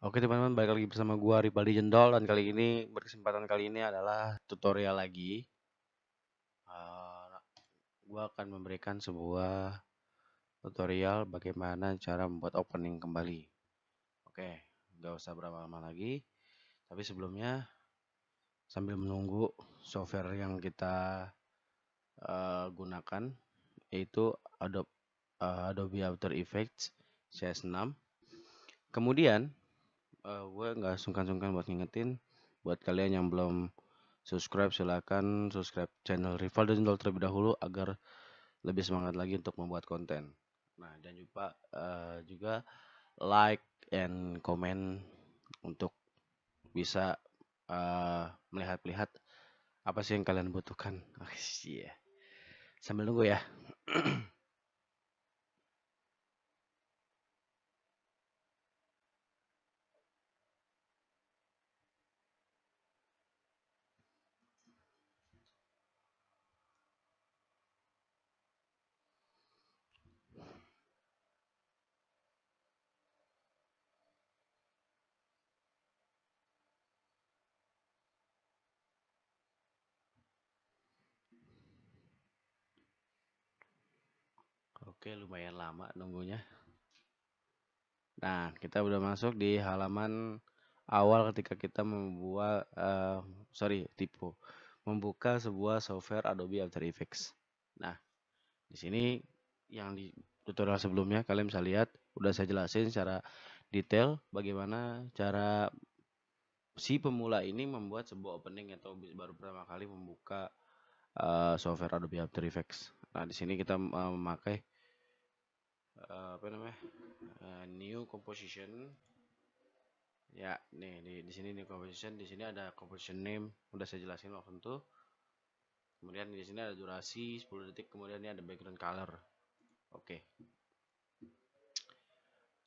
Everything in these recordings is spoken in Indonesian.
Oke teman-teman, balik lagi bersama gua Rivaldi Jendol dan berkesempatan kali ini adalah tutorial lagi. Gua akan memberikan sebuah tutorial bagaimana cara membuat opening kembali. Oke, nggak usah berlama-lama lagi. Tapi sebelumnya, sambil menunggu software yang kita gunakan, yaitu Adobe After Effects CS6. Kemudian, gue nggak sungkan-sungkan buat ngingetin buat kalian yang belum subscribe, silakan subscribe channel Rivaldi Jendol terlebih dahulu agar lebih semangat lagi untuk membuat konten. Nah, dan juga like and comment untuk bisa melihat-lihat apa sih yang kalian butuhkan. Oh, yeah. Sambil nunggu ya. Oke, lumayan lama nunggunya. Nah, kita udah masuk di halaman awal ketika kita membuka sebuah software Adobe After Effects. Nah, di sini yang di tutorial sebelumnya kalian bisa lihat udah saya jelasin secara detail bagaimana cara si pemula ini membuat sebuah opening atau baru pertama kali membuka software Adobe After Effects. Nah, di sini kita memakai new composition. Ya, nih di sini new composition, di sini ada composition name, udah saya jelasin waktu itu. Kemudian di sini ada durasi 10 detik, kemudian ini ada background color. Oke.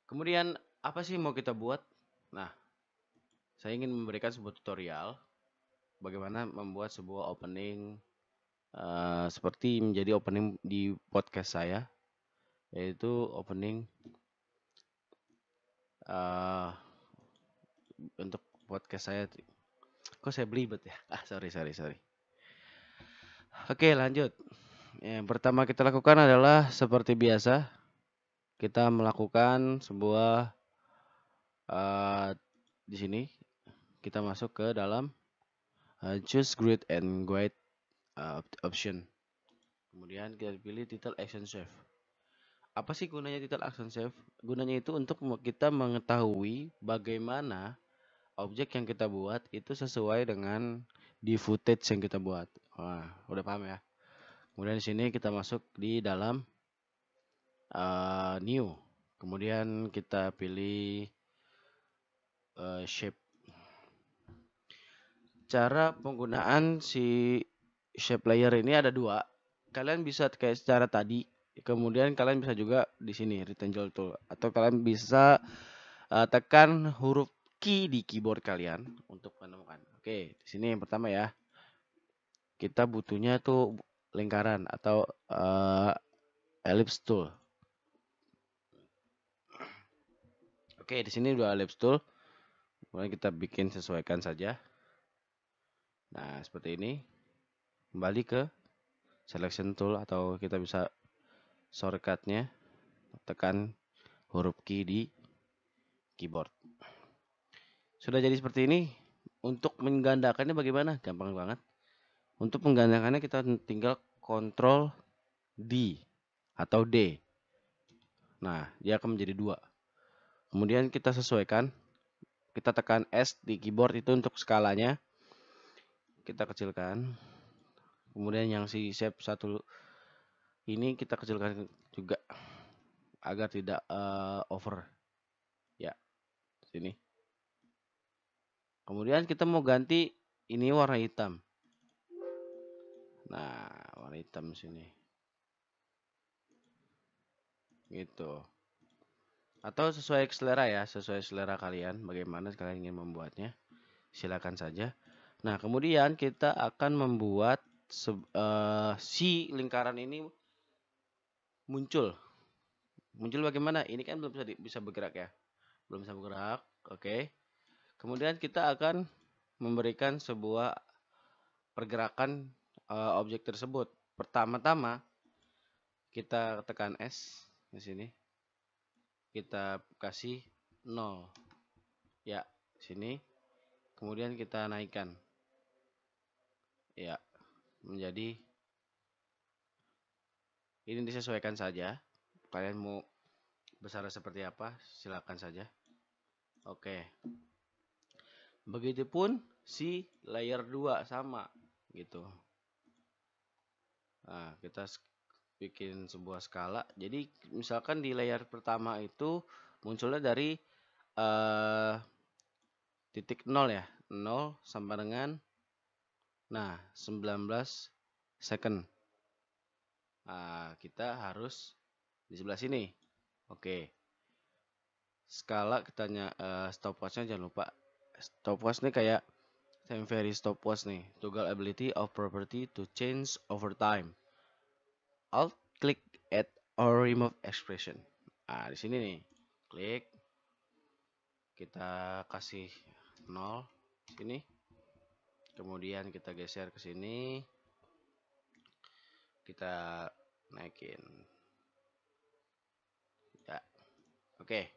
Kemudian apa sih mau kita buat? Nah, saya ingin memberikan sebuah tutorial bagaimana membuat sebuah opening seperti menjadi opening di podcast saya, yaitu opening untuk podcast saya. Kok saya belibet ya? Sorry. Oke, lanjut. Yang pertama kita lakukan adalah seperti biasa, kita melakukan sebuah di sini kita masuk ke dalam choose grid and guide option. Kemudian kita pilih title action save. Apa sih gunanya title action save? Gunanya itu untuk kita mengetahui bagaimana objek yang kita buat itu sesuai dengan di footage yang kita buat. Wah, udah paham ya? Kemudian di sini kita masuk di dalam new. Kemudian kita pilih shape. Cara penggunaan si shape layer ini ada dua. Kalian bisa kayak secara tadi. Kemudian kalian bisa juga di sini rectangle tool atau kalian bisa tekan huruf key di keyboard kalian untuk menemukan. Oke, di sini yang pertama ya. Kita butuhnya tuh lingkaran atau ellipse tool. Oke, di sini udah ellipse tool. Kemudian kita bikin sesuaikan saja. Nah, seperti ini. Kembali ke selection tool atau kita bisa shortcutnya tekan huruf key di keyboard. Sudah jadi seperti ini. Untuk menggandakannya bagaimana? Gampang banget. Untuk menggandakannya kita tinggal Ctrl D atau D. Nah, dia akan menjadi 2. Kemudian kita sesuaikan. Kita tekan S di keyboard itu untuk skalanya. Kita kecilkan. Kemudian yang si shape 1 ini kita kecilkan juga agar tidak over. Ya, sini. Kemudian kita mau ganti ini warna hitam. Nah, warna hitam sini. Gitu. Atau sesuai selera ya, sesuai selera kalian. Bagaimana kalian ingin membuatnya? Silakan saja. Nah, kemudian kita akan membuat si lingkaran ini muncul. Muncul bagaimana? Ini kan belum bisa bergerak ya. Belum bisa bergerak. Oke. Kemudian kita akan memberikan sebuah pergerakan objek tersebut. Pertama-tama kita tekan S di sini. Kita kasih 0. Ya, sini. Kemudian kita naikkan. Ya, menjadi ini disesuaikan saja. Kalian mau besar seperti apa, silakan saja. Oke. Begitupun si layer 2 sama gitu. Nah, kita bikin sebuah skala. Jadi misalkan di layer pertama itu munculnya dari titik 0 ya. 0 sampai dengan 19 second. Nah, kita harus di sebelah sini. Oke. Skala kita stopwatch-nya jangan lupa. Stopwatch ini kayak time vary stopwatch nih. Toggle ability of property to change over time. Alt click add or remove expression. Nah, di sini nih. Klik. Kita kasih 0 sini. Kemudian kita geser ke sini. Kita naikin. Ya. Oke.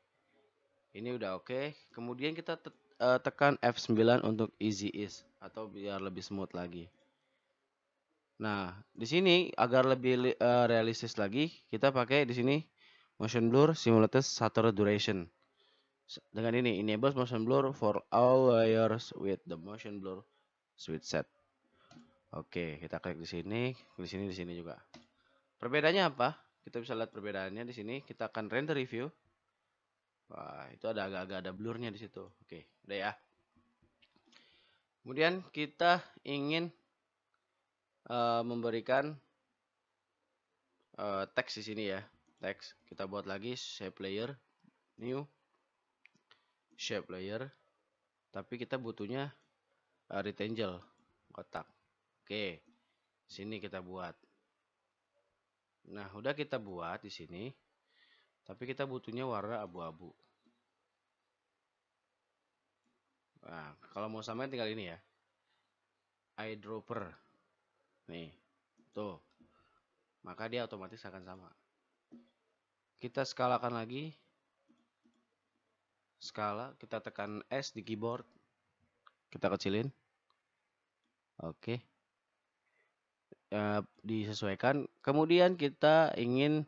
Ini udah oke. Kemudian kita tekan F9 untuk easy ease atau biar lebih smooth lagi. Nah, di sini agar lebih realistis lagi, kita pakai di sini motion blur simulated shutter duration. Dengan ini enable motion blur for all layers with the motion blur switch set. Oke, kita klik di sini juga. Perbedaannya apa? Kita bisa lihat perbedaannya di sini. Kita akan render review. Wah, itu agak-agak ada blurnya di situ. Oke, udah ya. Kemudian kita ingin memberikan teks di sini ya. Teks. Kita buat lagi shape layer, new shape layer. Tapi kita butuhnya rectangle, kotak. Oke, sini kita buat. Nah, udah kita buat di sini. Tapi kita butuhnya warna abu-abu. Nah, kalau mau samain tinggal ini ya. Eyedropper. Nih, tuh. Maka dia otomatis akan sama. Kita skalakan lagi. Skala, kita tekan S di keyboard. Kita kecilin. Oke. Disesuaikan. Kemudian kita ingin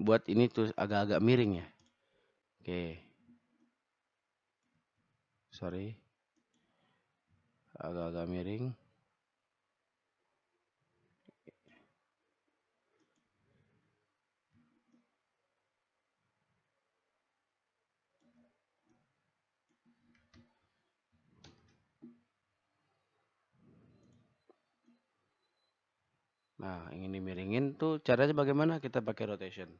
buat ini tuh agak-agak miring ya. Oke. Sorry. Agak-agak miring. Nah, ingin dimiringin tuh caranya bagaimana? Kita pakai rotation.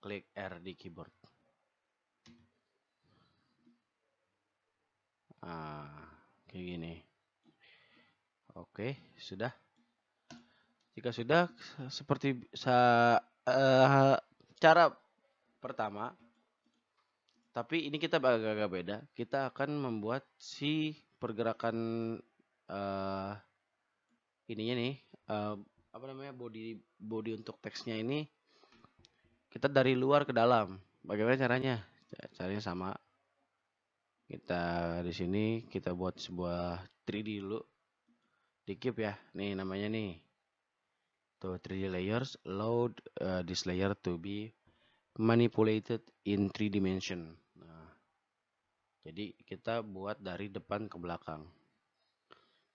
Klik R di keyboard. Kayak gini. Oke, sudah. Jika sudah, seperti cara pertama, tapi ini kita agak-agak beda. Kita akan membuat si pergerakan ininya nih, apa namanya, body untuk teksnya ini kita dari luar ke dalam. Bagaimana caranya? Caranya sama. Kita di sini kita buat sebuah 3D dulu. Di keep ya. Nih namanya nih. Tuh 3D layers, load this layer to be manipulated in 3 dimension. Nah, jadi kita buat dari depan ke belakang.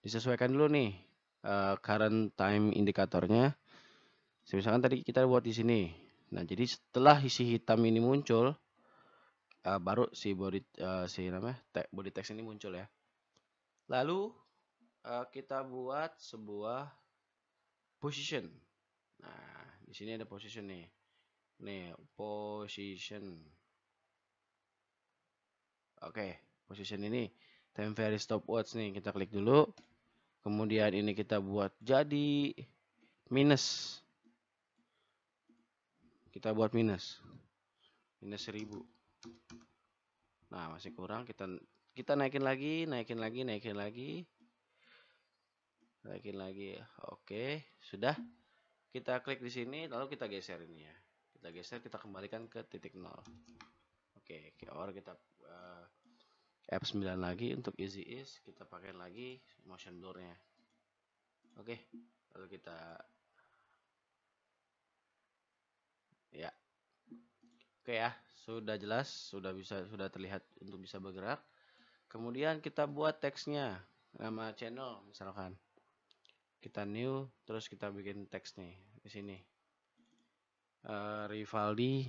Disesuaikan dulu nih current time indikatornya. Misalkan tadi kita buat di sini. Nah, jadi setelah isi hitam ini muncul, baru si body body text ini muncul ya. Lalu kita buat sebuah position. Nah, di sini ada position nih. Nih, position. Oke, position ini time vary stopwatch nih. Kita klik dulu. Kemudian ini kita buat jadi minus. Kita buat minus 1000. Nah, masih kurang, kita naikin lagi, naikin lagi. Oke, sudah. Kita klik di sini, lalu kita geser ini ya. Kita geser, kita kembalikan ke titik 0. Oke, kita F9 lagi untuk easy ease, kita pakai lagi motion blur-nya. Oke, lalu kita ya. Oke ya, sudah jelas, sudah terlihat untuk bisa bergerak. Kemudian kita buat teksnya, nama channel misalkan. Kita new, terus kita bikin teks nih di sini. Rivaldi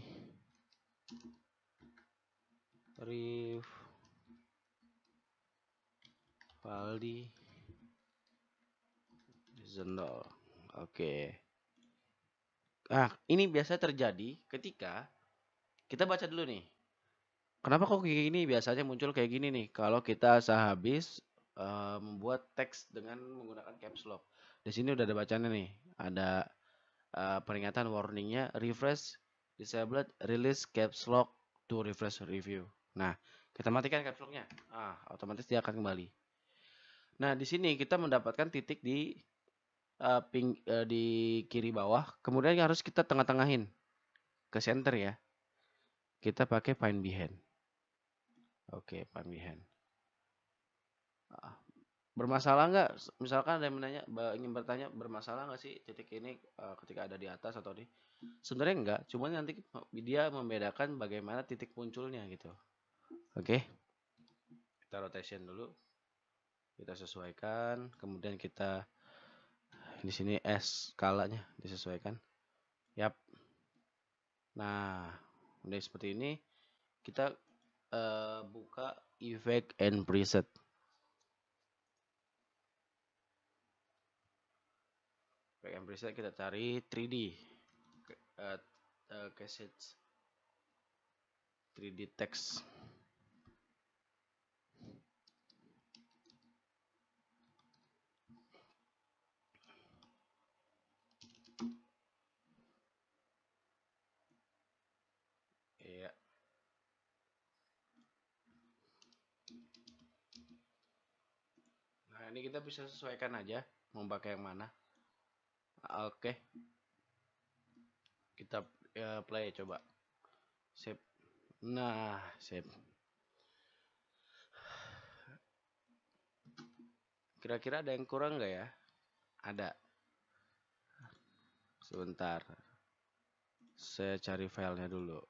Zendol. Oke. Nah, ini biasa terjadi ketika kita baca dulu nih. Kenapa kok kayak gini? Biasanya muncul kayak gini nih. Kalau kita sehabis membuat teks dengan menggunakan caps lock. Di sini udah ada bacanya nih. Ada peringatan warningnya, refresh disabled release caps lock to refresh review. Nah, kita matikan caps locknya. Otomatis dia akan kembali. Nah, di sini kita mendapatkan titik di di kiri bawah. Kemudian harus kita tengah-tengahin ke center ya. Kita pakai find behind. Oke, find behind. Bermasalah nggak? Misalkan ada yang ingin bertanya bermasalah nggak sih titik ini ketika ada di atas atau di? Sebenarnya enggak, cuman nanti dia membedakan bagaimana titik munculnya gitu. Oke, kita rotation dulu, kita sesuaikan, kemudian kita di sini skalanya disesuaikan. Yap. Nah, udah seperti ini, kita buka effect and preset. Effect and preset kita cari 3D. Cassette 3D text. Iya. Nah, ini kita bisa sesuaikan aja mau pakai yang mana. Oke. Kita play coba. Save. Nah, save. Kira-kira ada yang kurang nggak ya? Ada. Sebentar. Saya cari filenya dulu.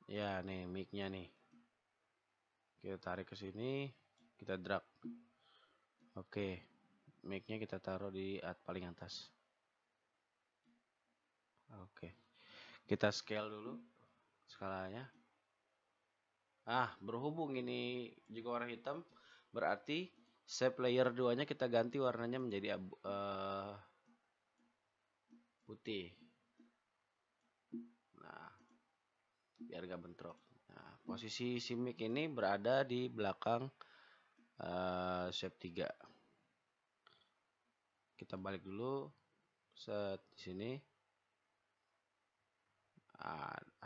Ya, nih mic-nya nih. Kita tarik ke sini, kita drag. Oke. Mic-nya kita taruh di paling atas. Oke. Kita scale dulu skalanya. Berhubung ini juga warna hitam, berarti shape layer 2-nya kita ganti warnanya menjadi putih. Nah, biar gak bentrok. Nah, posisi si mic ini berada di belakang shape 3. Kita balik dulu set di sini.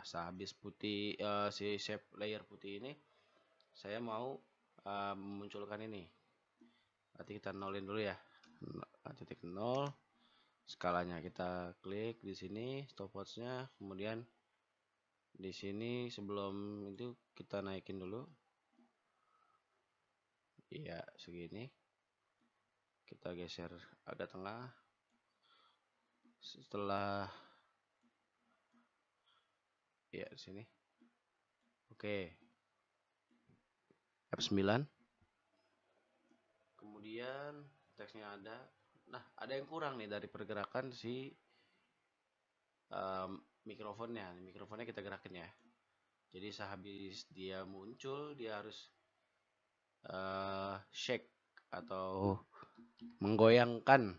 Habis putih si shape layer putih ini, saya mau memunculkan ini. Berarti kita nolin dulu ya. Titik 0. Skalanya kita klik di sini stopwatch-nya, kemudian di sini sebelum itu kita naikin dulu. Iya, segini. Kita geser agak tengah. Setelah ya di sini. Oke. F9. Kemudian teksnya ada. Nah, ada yang kurang nih dari pergerakan si mikrofonnya. Mikrofonnya kita gerakin ya. Jadi sehabis dia muncul, dia harus shake atau menggoyangkan.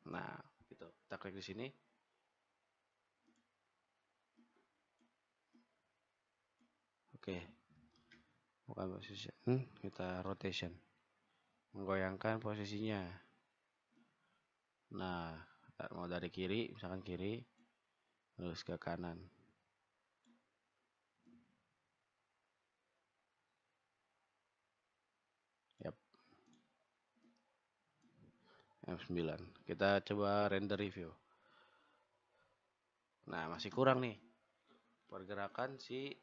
Nah, gitu. Kita klik di sini. Oke. Bukan position, kita rotation. Menggoyangkan posisinya. Nah, mau dari kiri, misalkan kiri, terus ke kanan. Yap. F9. Kita coba render review. Nah, masih kurang nih. Pergerakan si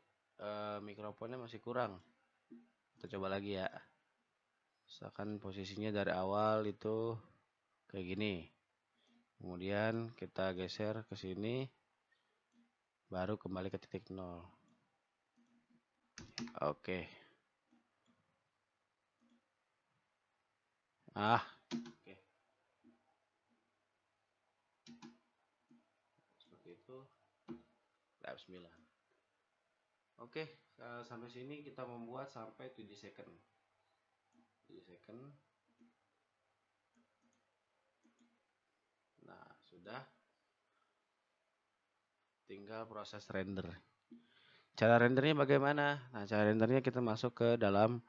mikrofonnya masih kurang. Kita coba lagi ya. Misalkan posisinya dari awal itu kayak gini. Kemudian kita geser ke sini. Baru kembali ke titik 0. Oke. Oke. Seperti itu. F9. Oke, sampai sini kita membuat sampai 7 second. 7 second. Nah, sudah. Tinggal proses render. Cara rendernya bagaimana? Nah, cara rendernya kita masuk ke dalam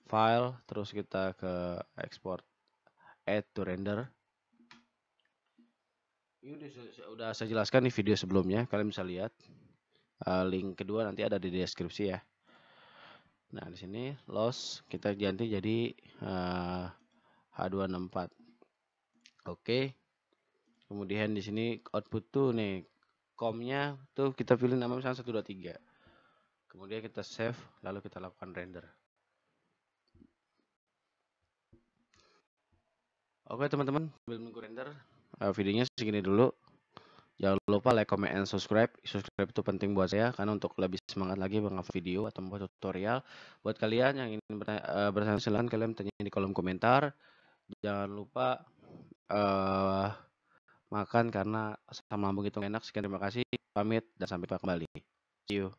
file, terus kita ke export, add to render. Ini udah saya jelaskan di video sebelumnya, kalian bisa lihat. Link kedua nanti ada di deskripsi ya. Nah, di sini loss kita ganti jadi H264. Oke. Kemudian di sini output tuh nih, comnya tuh kita pilih nama misalnya 123. Kemudian kita save, lalu kita lakukan render. Oke teman-teman, sambil menunggu render, videonya segini dulu. Jangan lupa like, comment, and subscribe. Subscribe itu penting buat saya karena untuk lebih semangat lagi mengupload video atau membuat tutorial. Buat kalian yang ingin bertanya, silahkan kalian tanya di kolom komentar. Jangan lupa makan karena asam lambung itu enak. Sekian, terima kasih, pamit dan sampai jumpa kembali. See you.